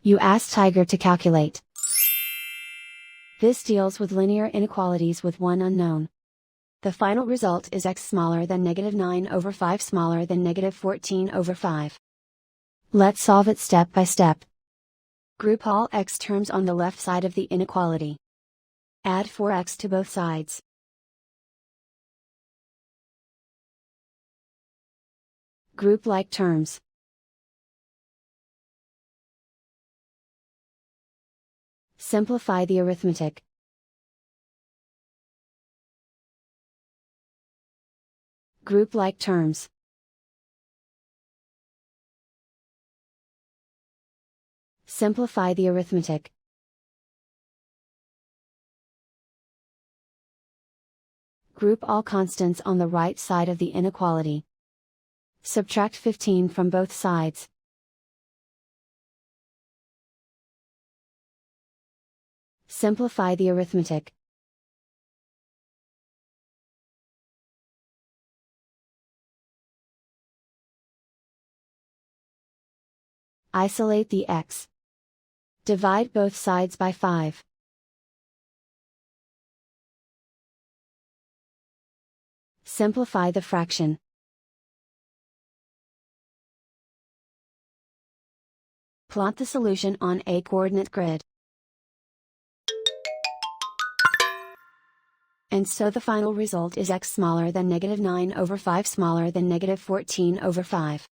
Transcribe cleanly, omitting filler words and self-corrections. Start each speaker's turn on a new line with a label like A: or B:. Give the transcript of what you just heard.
A: You ask Tiger to calculate. This deals with linear inequalities with one unknown. The final result is x smaller than -9/5 smaller than -14/5. Let's solve it step by step. Group all x terms on the left side of the inequality. Add 4x to both sides. Group like terms. Simplify the arithmetic. Group like terms. Simplify the arithmetic. Group all constants on the right side of the inequality. Subtract 15 from both sides. Simplify the arithmetic. Isolate the x. Divide both sides by 5. Simplify the fraction. Plot the solution on a coordinate grid. And so the final result is x smaller than -9/5 smaller than -14/5.